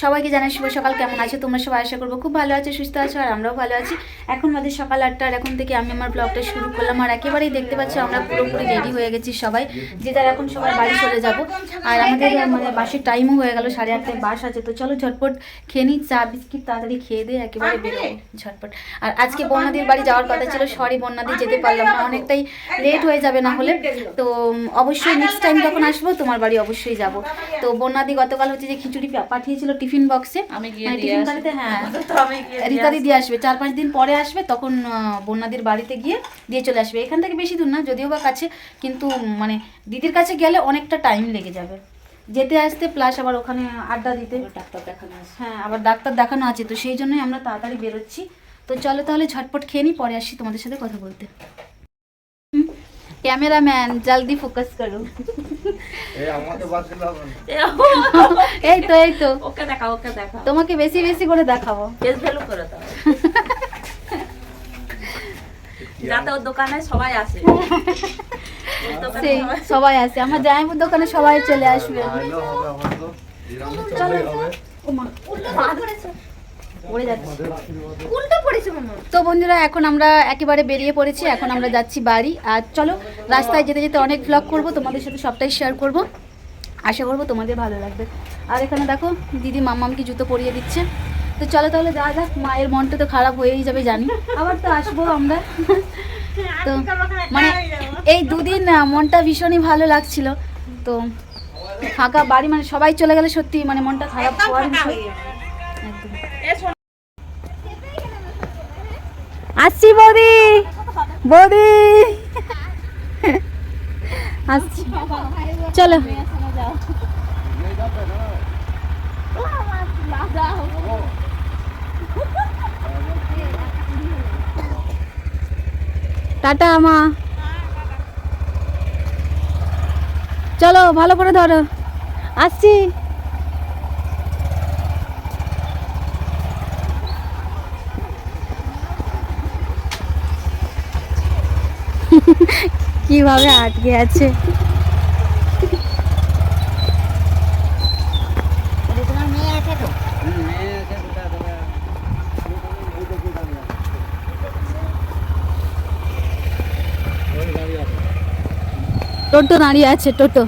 সবাইকে জানাই শুভ সকাল। কেমন আছো তোমরা সবাই? আশা করবো খুব ভালো আছো, সুস্থ আছো, আর আমরাও ভালো আছি। এখন আমাদের সকাল 8টা, আর এখন থেকে আমি আমার ব্লগটা শুরু করলাম। আর একেবারেই দেখতে পাচ্ছি আমরা পুরোপুরি রেডি হয়ে গেছি সবাই, যে যার এখন সবাই বাড়ি চলে যাব। আর আমাদের মানে বাসের টাইমও হয়ে গেল, 8:30টায় বাস আছে। তো চলো ঝটপট খেয়ে নিই, চা বিস্কিট তাড়াতাড়ি খেয়ে দিয়ে একেবারে বেরোবো ঝটপট। আর আজকে বন্যাদির বাড়ি যাওয়ার কথা ছিল, সরি বন্যাদি যেতে পারলাম না, অনেকটাই লেট হয়ে যাবে না হলে। তো অবশ্যই নেক্সট টাইম যখন আসবো তোমার বাড়ি অবশ্যই যাব। তো বন্যাদি গতকাল হচ্ছে যে খিচুড়ি পাঠিয়েছিল টিফিন বক্সে, আমি টিফিন বাড়িতে, হ্যাঁ রিতাদি দিয়ে আসবে, 4-5 দিন পরে আসবে, তখন বন্যাদির বাড়িতে গিয়ে দিয়ে চলে আসবে। এখান থেকে বেশি দূর না, যদিও বা কাছে, কিন্তু মানে দিদির কাছে গেলে অনেকটা টাইম লেগে যাবে যেতে আসতে, প্লাস আবার ওখানে আড্ডা দিতে, ডাক্তার দেখানো আছে। হ্যাঁ, আবার ডাক্তার দেখানো আছে, তো সেই জন্যই আমরা তাড়াতাড়ি বেরোচ্ছি। তো চলো তাহলে ঝটপট খেয়ে নিই, পরে আসি তোমাদের সাথে কথা বলতে। ক্যামেরাম্যান জলদি ফোকাস করো। এই তো ওকে দেখাও, ওকে দেখাও, তোমাকে বেশি বেশি করে দেখাবো, ফেস ভ্যালু করে দাও যাতে ওর দোকানে সবাই আসে। সেই সবাই আসে, আমার জামাইবুর দোকানে সবাই চলে আসবে। তো বন্ধুরা, এখন আমরা একেবারে বেরিয়ে পড়েছি, এখন আমরা যাচ্ছি বাড়ি। আর চলো রাস্তায় যেতে যেতে অনেক ভ্লগ করব, তোমাদের সাথে সবটাই শেয়ার করব, আশা করবো তোমাদের ভালো লাগবে। আর এখানে দেখো দিদি মাম্মামকে জুতো পরিয়ে দিচ্ছে। তো চলো তাহলে যাওয়া যাক, মায়ের মনটা তো খারাপ হয়েই যাবে জানি, আবার তো আসবো আমরা। তো মানে এই দুদিন মনটা ভীষণই ভালো লাগছিল, তো ফাঁকা বাড়ি মানে সবাই চলে গেলে সত্যি মানে মনটা খারাপ হওয়ার বিষয়। একদম আসছি বৌদি, বৌদি আসছি, চলো। টাটা মা, চলো ভালো করে ধরো, আসছি। কিভাবে আটকে আছে, টোটো দাঁড়িয়ে আছে, টোটো।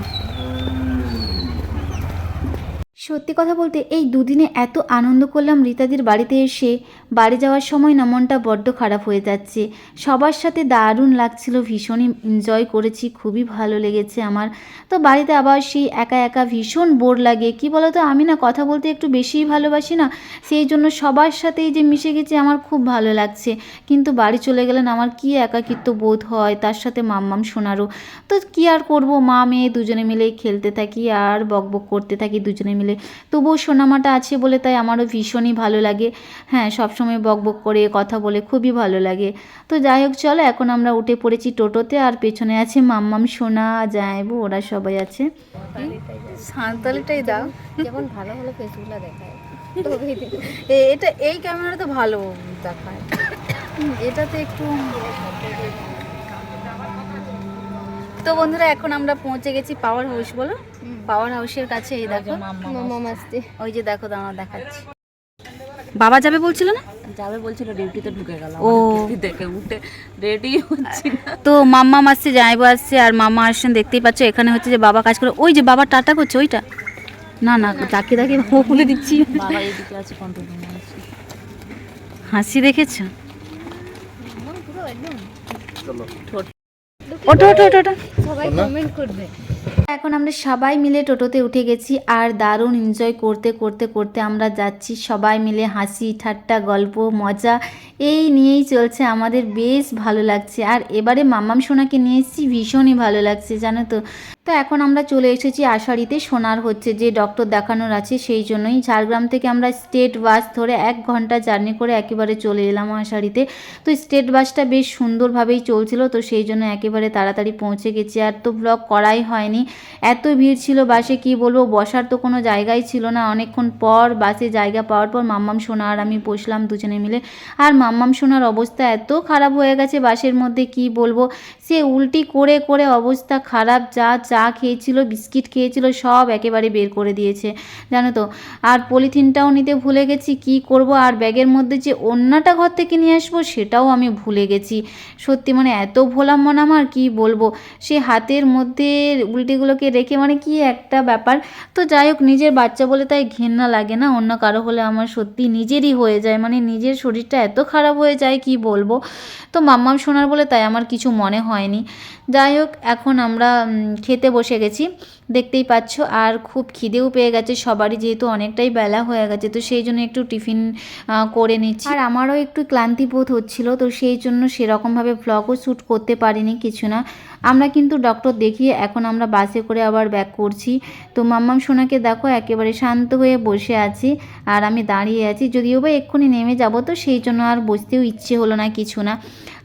সত্যি কথা বলতে এই দুদিনে এত আনন্দ করলাম রীতাদির বাড়িতে এসে, বাড়ি যাওয়ার সময় না মনটা বড্ড খারাপ হয়ে যাচ্ছে। সবার সাথে দারুণ লাগছিল, ভীষণই এনজয় করেছি, খুবই ভালো লেগেছে আমার। তো বাড়িতে আবার সেই একা একা ভীষণ বোর লাগে। কি বলো তো, আমি না কথা বলতে একটু বেশিই ভালোবাসি না, সেই জন্য সবার সাথেই যে মিশে গেছি আমার খুব ভালো লাগছে। কিন্তু বাড়ি চলে গেলেন আমার কি একাকিত্ব বোধ হয়, তার সাথে মাম্মাম সোনারও। তো কি আর করব, মা মেয়ে দুজনে মিলেই খেলতে থাকি আর বকবক করতে থাকি দুজনে মিলে। তবুও সোনামাটা আছে বলে তাই আমারও ভীষণই ভালো লাগে। হ্যাঁ, সবসময় বকবক করে কথা বলে খুবই ভালো লাগে। তো যাই হোক, চলো এখন আমরা উঠে পড়েছি টোটোতে, আর পেছনে আছে মাম্মাম সোনা জামাইবু, ওরা সবাই আছে। সাঁওতালিটাই দাও, যেমন ভালো ভালো ফেসগুলো দেখায়। এটা এই ক্যামেরা তো ভালো দেখায়, এটাতে একটু। তো বন্ধুরা, এখন আমরা পৌঁছে গেছি পাওয়ার হাউস, বলো পাওয়ার হাউসের কাছে। এই দেখো মামা মাস্তি, ওই যে দেখো, দাঁড়া দেখাচ্ছি। বাবা যাবে বলছিল না? যাবে বলছিল, ডিউটিতে ঢুকে গেল। ও দেখে উঠে রেডি হচ্ছি না। তো মাম্মা আসছে, জামাইবু আসছে, আর মামা আসছেন, দেখতেই পাচ্ছ। এখানে হচ্ছে যে বাবা কাজ করে, ওই যে বাবা টাটা করছে ওইটা, না না তাকে তাকে খুলে দিচ্ছি। বাবা এদিকে আছে, কন্ট্রোল রুমে আছে। হাসি দেখেছো? পুরো একদম ওটো ওটো ওটো ওটো। সবাই কমেন্ট করবে। এখন আমরা সবাই মিলে টোটোতে উঠে গেছি, আর দারুণ এনজয় করতে করতে করতে আমরা যাচ্ছি। সবাই মিলে হাসি ঠাট্টা গল্প মজা এই নিয়েই চলছে, আমাদের বেশ ভালো লাগছে। আর এবারে মাম্মাম সোনাকে নিয়ে এসেছি, ভীষণই ভালো লাগছে জানো তো। তো এখন আমরা চলে এসেছি আষাঢ়িতে, সোনার হচ্ছে যে ডক্টর দেখানোর আছে, সেই জন্যই ঝাড়গ্রাম থেকে আমরা স্টেট বাস ধরে 1 ঘন্টা জার্নি করে একেবারে চলে এলাম আষাঢ়িতে। তো স্টেট বাসটা বেশ সুন্দরভাবেই চলছিল, তো সেই জন্য একেবারে তাড়াতাড়ি পৌঁছে গেছি। আর তো ব্লগ করাই হয়নি, এত ভিড় ছিল বাসে, কি বলবো, বসার তো কোনো জায়গাই ছিল না। অনেকক্ষণ পর বাসে জায়গা পাওয়ার পর মাম্মাম সোনা আর আমি বসলাম দুজনে মিলে। আর মাম্মাম সোনার অবস্থা এত খারাপ হয়ে গেছে বাসের মধ্যে, কি বলবো, সে উল্টি করে করে অবস্থা খারাপ, যা চা খেয়েছিল, বিস্কিট খেয়েছিল, সব একেবারে বের করে দিয়েছে জানো তো। আর পলিথিনটাও নিতে ভুলে গেছি, কি করব। আর ব্যাগের মধ্যে যে ওড়নাটা ঘর থেকে নিয়ে আসবো সেটাও আমি ভুলে গেছি। সত্যি মানে এত ভোলা মন আমার, কি বলবো। সে হাতের মধ্যে উল্টেগুলোকে রেখে মানে কি একটা ব্যাপার। তো যাই হোক, নিজের বাচ্চা বলে তাই ঘেন্না লাগে না, অন্য কারো হলে আমার সত্যি নিজেরই হয়ে যায়, মানে নিজের শরীরটা এত খারাপ হয়ে যায় কি বলবো। তো মাম্মাম শোনার বলে তাই আমার কিছু মনে হয়নি। যাই হোক, এখন আমরা খেতে বসে গেছি, দেখতেই পাচ্ছ। আর খুব খিদেও পেয়ে গেছে সবারই, যেহেতু অনেকটাই বেলা হয়ে গেছে, তো সেই জন্য একটু টিফিন করে নিচ্ছি। আর আমারও একটু ক্লান্তি বোধ হচ্ছিল, তো সেই জন্য সেরকমভাবে ভ্লগও শ্যুট করতে পারিনি কিছু না। আমরা কিন্তু ডক্টর দেখিয়ে এখন আমরা বাসে করে আবার ব্যাক করছি। তো মাম্মাম সোনাকে দেখো একেবারে শান্ত হয়ে বসে আছি, আর আমি দাঁড়িয়ে আছি, যদিও বা এক্ষুনি নেমে যাব, তো সেই জন্য আর বসতেও ইচ্ছে হলো না কিছু না।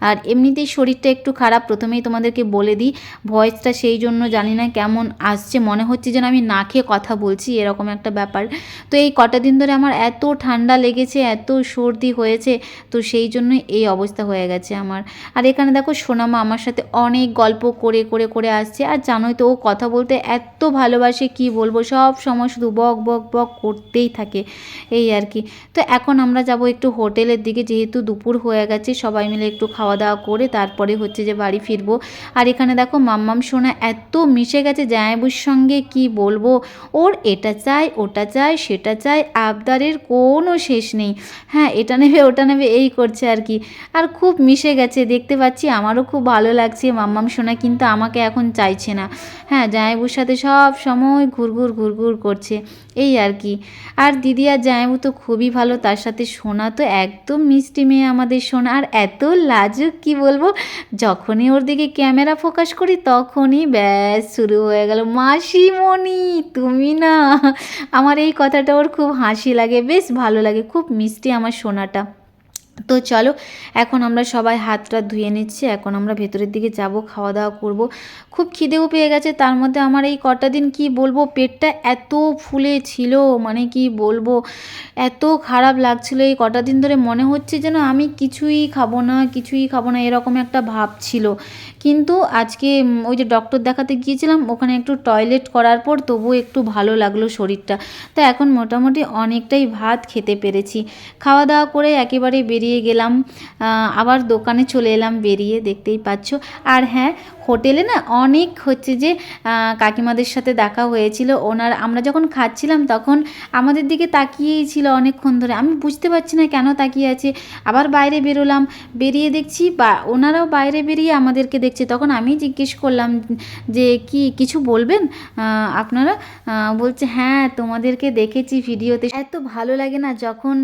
আর এমনিতেই শরীরটা একটু খারাপ, প্রথমেই তোমাদেরকে বলে দিই। ভয়েসটা সেই জন্য জানি না কেমন আসছে, মনে হচ্ছে যেন আমি না খেয়ে কথা বলছি, এরকম একটা ব্যাপার। তো এই কটা দিন ধরে আমার এত ঠান্ডা লেগেছে, এত সর্দি হয়েছে, তো সেই জন্যই এই অবস্থা হয়ে গেছে আমার। আর এখানে দেখো সোনামা আমার সাথে অনেক গল্প করে করে করে আসছে। আর জানোই তো ও কথা বলতে এত ভালোবাসে, কি বলবো, সব সময় শুধু বক বক বক করতেই থাকে, এই আর কি। তো এখন আমরা যাব একটু হোটেলের দিকে, যেহেতু দুপুর হয়ে গেছে, সবাই মিলে একটু খাওয়া দাওয়া করে তারপরে হচ্ছে যে বাড়ি ফিরবো। আর এখানে দেখো মাম্মাম সোনা এত মিশে গেছে জামাইবুর সঙ্গে, কি বলবো। ওর এটা চাই, ওটা চাই, সেটা চাই, আবদারের কোনো শেষ নেই। হ্যাঁ, এটা নেবে, ওটা নেবে, এই করছে আর কি। আর খুব মিশে গেছে দেখতে পাচ্ছি, আমারও খুব ভালো লাগছে। মাম্মাম সোনা কিন্তু আমাকে এখন চাইছে না, হ্যাঁ, জামাইবুর সাথে সব সময় ঘুরঘুর ঘুরঘুর করছে, এই আর কি। আর দিদি আর জামাইবু তো খুবই ভালো, তার সাথে সোনা তো একদম মিষ্টি মেয়ে আমাদের সোনা, আর এত লাজুক, কি বলবো। যখনই ওর দিকে ক্যামেরা ফোকাস করি তখনই ব্যাস শুরু হয়ে গেল, মাসিমণি তুমি না। আমার এই কথাটা ওর খুব হাসি লাগে, বেশ ভালো লাগে, খুব মিষ্টি আমার সোনাটা। তো চলো, এখন আমরা সবাই হাতটা ধুয়ে নিচ্ছি, এখন আমরা ভেতরের দিকে যাব, খাওয়া দাওয়া করব। খুব খিদেও পেয়ে গেছে, তার মধ্যে আমার এই কটা দিন কি বলবো, পেটটা এত ফুলে ছিল, মানে কি বলবো, এত খারাপ লাগছিল এই কটা দিন ধরে, মনে হচ্ছে যেন আমি কিছুই খাবো না, কিছুই খাবো না, এরকম একটা ভাব ছিল। কিন্তু আজকে ওই যে ডক্টর দেখাতে গিয়েছিলাম, ওখানে একটু টয়লেট করার পর তবুও একটু ভালো লাগলো শরীরটা। তো এখন মোটামুটি অনেকটাই ভাত খেতে পেরেছি। খাওয়া দাওয়া করে একেবারে বেরিয়ে গেলাম, আবার দোকানে চলে এলাম বেরিয়ে, দেখতেই পাচ্ছ। আর হ্যাঁ, হোটেলে না অনেক হচ্ছে যে কাকিমাদের সাথে দেখা হয়েছিল। আমরা যখন খাচ্ছিলাম তখন আমাদের দিকে তাকিয়েই ছিল অনেকক্ষণ ধরে, আমি বুঝতে পারছি না কেন তাকিয়ে আছে। আবার বাইরে বেরোলাম, বেরিয়ে দেখছি বা ওনারাও বাইরে বেরিয়ে আমাদেরকে দেখছে। তখন আমি জিজ্ঞেস করলাম যে কিছু বলবেন আপনারা? বলছে হ্যাঁ, তোমাদেরকে দেখেছি ভিডিওতে। এত ভালো লাগে না যখন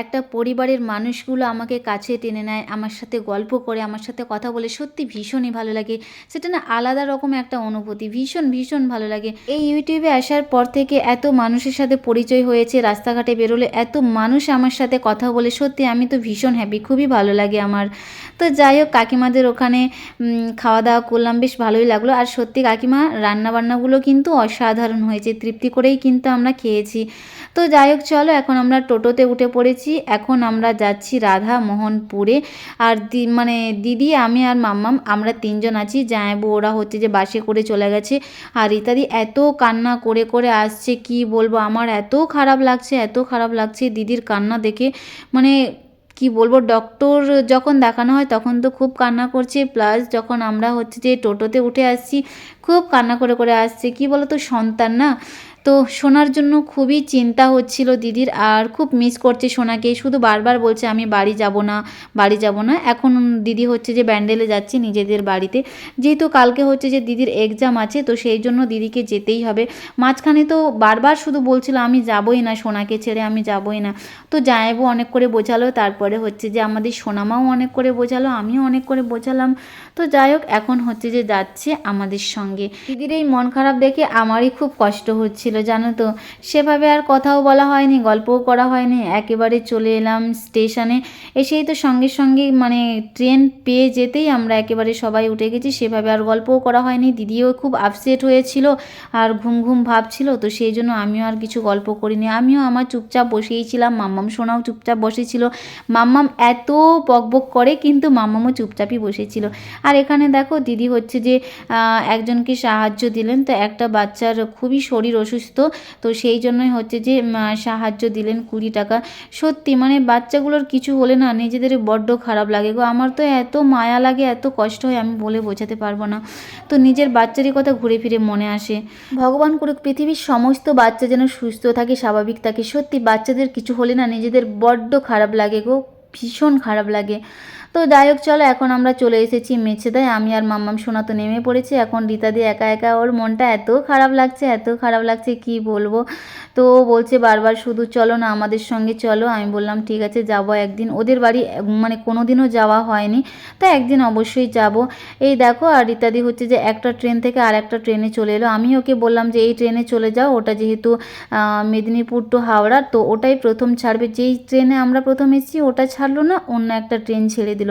একটা পরিবারের মানুষগুলো আমাকে কাছে টেনে নেয়, আমার সাথে গল্প করে, আমার সাথে কথা বলে, সত্যি ভীষণই ভালো লাগে। সেটা না আলাদা রকম একটা অনুভূতি, ভীষণ ভীষণ ভালো লাগে। এই ইউটিউবে আসার পর থেকে এত মানুষের সাথে পরিচয় হয়েছে, রাস্তাঘাটে বেরোলে এত মানুষ আমার সাথে কথা বলে, সত্যি আমি তো ভীষণ হ্যাপি, খুবই ভালো লাগে আমার। তো যাই হোক, কাকিমাদের ওখানে খাওয়া দাওয়া করলাম, বেশ ভালোই লাগলো। আর সত্যি কাকিমা রান্নাবান্নাগুলো কিন্তু অসাধারণ হয়েছে, তৃপ্তি করেই কিন্তু আমরা খেয়েছি। তো যাই হোক, চলো এখন আমরা টোটোতে উঠে পড়েছি, এখন আমরা যাচ্ছি রাধা মোহনপুরে। আর মানে দিদি, আমি আর মাম্মাম, আমরা তিনজন আছি, জামাইবু ওরা হচ্ছে যে বাসে করে চলে গেছে। আর ইত্যাদি এত কান্না করে করে আসছে, কি বলবো, আমার এত খারাপ লাগছে, এত খারাপ লাগছে দিদির কান্না দেখে, মানে কি বলবো। ডক্টর যখন দেখানো হয় তখন তো খুব কান্না করছে, প্লাস যখন আমরা হচ্ছে যে টোটোতে উঠে আসছি খুব কান্না করে করে আসছে। কি বলো তো, সন্তান না, তো সোনার জন্য খুবই চিন্তা হচ্ছিল দিদির, আর খুব মিস করছে সোনাকে, শুধু বারবার বলছে আমি বাড়ি যাব না, বাড়ি যাব না। এখন দিদি হচ্ছে যে ব্যান্ডেলে যাচ্ছে নিজেদের বাড়িতে, যেহেতু কালকে হচ্ছে যে দিদির এক্সাম আছে, তো সেই জন্য দিদিকে যেতেই হবে। মাঝখানে তো বারবার শুধু বলছিল আমি যাবই না, সোনাকে ছেড়ে আমি যাবই না। তো জামাইবু অনেক করে বোঝালো, তারপরে হচ্ছে যে আমাদের সোনামাও অনেক করে বোঝালো, আমিও অনেক করে বোঝালাম। তো যাই হোক, এখন হচ্ছে যে যাচ্ছে আমাদের সঙ্গে। দিদির এই মন খারাপ দেখে আমারই খুব কষ্ট হচ্ছিল। হয়েছিল জানো তো, সেভাবে আর কথাও বলা হয়নি, গল্পও করা হয়নি। একেবারে চলে এলাম স্টেশনে, এসেই তো সঙ্গে সঙ্গে মানে ট্রেন পেয়ে যেতেই আমরা একেবারে সবাই উঠে গেছি, সেভাবে আর গল্পও করা হয়নি। দিদিও খুব আপসেট হয়েছিল আর ঘুম ঘুম ভাব ছিল, তো সেই জন্য আমিও আর কিছু গল্প করিনি। আমিও আমার চুপচাপ বসেই ছিলাম, মাম্মাম সোনাও চুপচাপ বসেছিল। মাম্মাম এত বকবক করে কিন্তু মাম্মামও চুপচাপই বসেছিল। আর এখানে দেখো দিদি হচ্ছে যে একজনকে সাহায্য দিলেন, তো একটা বাচ্চার খুবই শরীর অসুস্থ, তো সেই জন্যই হচ্ছে যে সাহায্য দিলেন 20 টাকা। সত্যি মানে বাচ্চাগুলোর কিছু হলে না নিজেদের বড্ড খারাপ লাগে গো, আমার তো এত মায়া লাগে, এত কষ্ট হয় আমি বলে বোঝাতে পারবো না। তো নিজের বাচ্চারই কথা ঘুরে ফিরে মনে আসে। ভগবান করুক পৃথিবীর সমস্ত বাচ্চা যেন সুস্থ থাকে, স্বাভাবিক থাকে। সত্যি বাচ্চাদের কিছু হলে না নিজেদের বড্ড খারাপ লাগে গো, ভীষণ খারাপ লাগে। তো যাই হোক চলো, এখন আমরা চলে এসেছি মেছেদায়। আমি আর মাম্মাম সোনা তো নেমে পড়েছি। এখন রীতা দি একা একা, ওর মনটা এত খারাপ লাগছে, এত খারাপ লাগছে কি বলবো। তো ও বলছে বারবার শুধু চলো না আমাদের সঙ্গে চলো। আমি বললাম ঠিক আছে যাবো একদিন, ওদের বাড়ি মানে কোনো দিনও যাওয়া হয়নি, তো একদিন অবশ্যই যাব। এই দেখো, আর রীতাদি হচ্ছে যে একটা ট্রেন থেকে আর একটা ট্রেনে চলে এলো। আমি ওকে বললাম যে এই ট্রেনে চলে যাও, ওটা যেহেতু মেদিনীপুর টু হাওড়া, তো ওটাই প্রথম ছাড়বে। যেই ট্রেনে আমরা প্রথম এসেছি ওটা ছাড়লো না, অন্য একটা ট্রেন ছেড়ে দিল,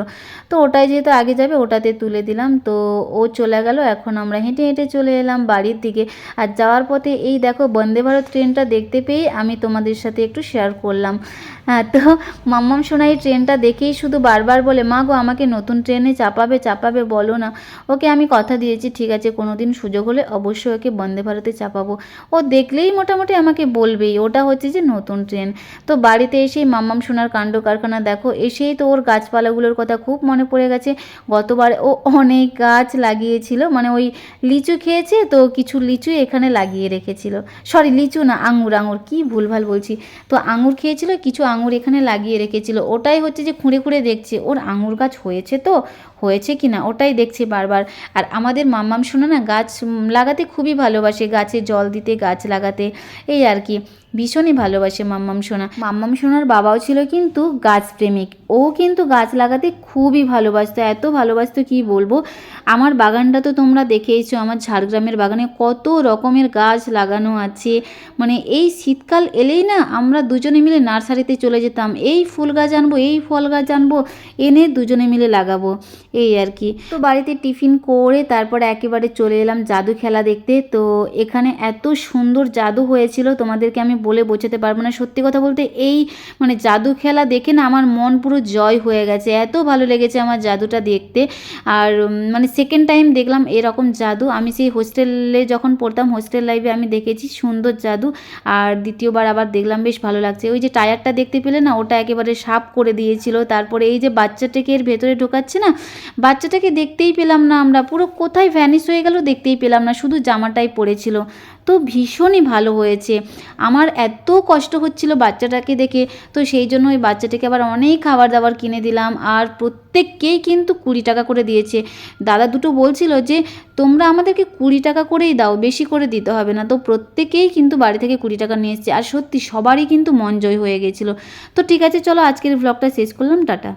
তো ওটাই যেহেতু আগে যাবে ওটাতে তুলে দিলাম। তো ও চলে গেল, এখন আমরা হেঁটে হেঁটে চলে এলাম বাড়ির দিকে। আর যাওয়ার পথে এই দেখো বন্দে ভারত ট্রেনটা দেখতে পেয়ে আমি তোমাদের সাথে একটু শেয়ার করলাম। তো মাম্মাম সোনা এই ট্রেনটা দেখেই শুধু বারবার বলে মা গো আমাকে নতুন ট্রেনে চাপাবে চাপাবে বলো না। ওকে আমি কথা দিয়েছি ঠিক আছে কোনো দিন সুযোগ হলে অবশ্যই ওকে বন্দে ভারতে চাপাবো। ও দেখলেই মোটামুটি আমাকে বলবেই ওটা হচ্ছে যে নতুন ট্রেন। তো বাড়িতে এসেই মাম্মাম সোনার কাণ্ড কারখানা দেখো, এসেই তো ওর গাছপালাগুলোর কথা খুব মনে পড়ে গেছে। গতবার ও অনেক গাছ লাগিয়েছিল, মানে ওই লিচু খেয়েছে তো কিছু লিচু এখানে লাগিয়ে রেখেছিল, সরি লিচু না আঙুর, আঙুর কি ভুলভাল বলছি। তো আঙুর খেয়েছিল, কিছু আঙুর এখানে লাগিয়ে রেখেছিল, ওটাই হচ্ছে যে খুঁড়ে খুঁড়ে দেখছে ওর আঙুর গাছ হয়েছে তো হয়েছে কি না ওটাই দেখছে বারবার। আর আমাদের মাম্মাম সোনা না গাছ লাগাতে খুবই ভালোবাসে, গাছে জল দিতে গাছ লাগাতে, এই আর কি ভীষণই ভালোবাসে মাম্মাম সোনা। মাম্মাম সোনার বাবাও ছিল কিন্তু গাছ প্রেমিক, ও কিন্তু গাছ লাগাতে খুবই ভালোবাসতো, এত ভালোবাসতো কি বলবো। আমার বাগানটা তো তোমরা দেখেইছো, আমার ঝাড়গ্রামের বাগানে কত রকমের গাছ লাগানো আছে। মানে এই শীতকাল এলেই না আমরা দুজনে মিলে নার্সারিতে চলে যেতাম, এই ফুল গাছ আনবো এই ফল গাছ আনবো, এনে দুজনে মিলে লাগাবো, এই আর কি। তো বাড়িতে টিফিন করে তারপরে একেবারে চলে এলাম জাদু খেলা দেখতে। তো এখানে এত সুন্দর জাদু হয়েছিল তোমাদেরকে আমি বলে বোঝাতে পারবো না। সত্যি কথা বলতে এই মানে জাদু খেলা দেখে না আমার মন পুরো জয় হয়ে গেছে, এত ভালো লেগেছে আমার জাদুটা দেখতে। আর মানে সেকেন্ড টাইম দেখলাম এরকম জাদু, আমি সেই হোস্টেলে যখন পড়তাম হোস্টেল লাইফে আমি দেখেছি সুন্দর জাদু, আর দ্বিতীয়বার আবার দেখলাম বেশ ভালো লাগছে। ওই যে টায়ারটা দেখতে পেলে না ওটা একেবারে সাফ করে দিয়েছিল। তারপরে এই যে বাচ্চাটাকে এর ভেতরে ঢোকাচ্ছে না, বাচ্চাটাকে দেখতেই পেলাম না আমরা, পুরো কোথায় ভ্যানিশ হয়ে গেল দেখতেই পেলাম না, শুধু জামাটাই পড়েছিল। তো ভীষণই ভালো হয়েছে। আমার এত কষ্ট হচ্ছিল বাচ্চাটাকে দেখে, তো সেই জন্য ওই বাচ্চাটাকে আবার অনেক খাবার দাবার কিনে দিলাম। আর প্রত্যেককেই কিন্তু 20 টাকা করে দিয়েছে। দাদা দুটো বলছিল যে তোমরা আমাদেরকে 20 টাকা করেই দাও, বেশি করে দিতে হবে না। তো প্রত্যেকেই কিন্তু বাড়ি থেকে 20 টাকা নিয়ে এসছে, আর সত্যি সবারই কিন্তু মন জয় হয়ে গেছিলো। তো ঠিক আছে চলো আজকের ব্লগটা শেষ করলাম, টাটা।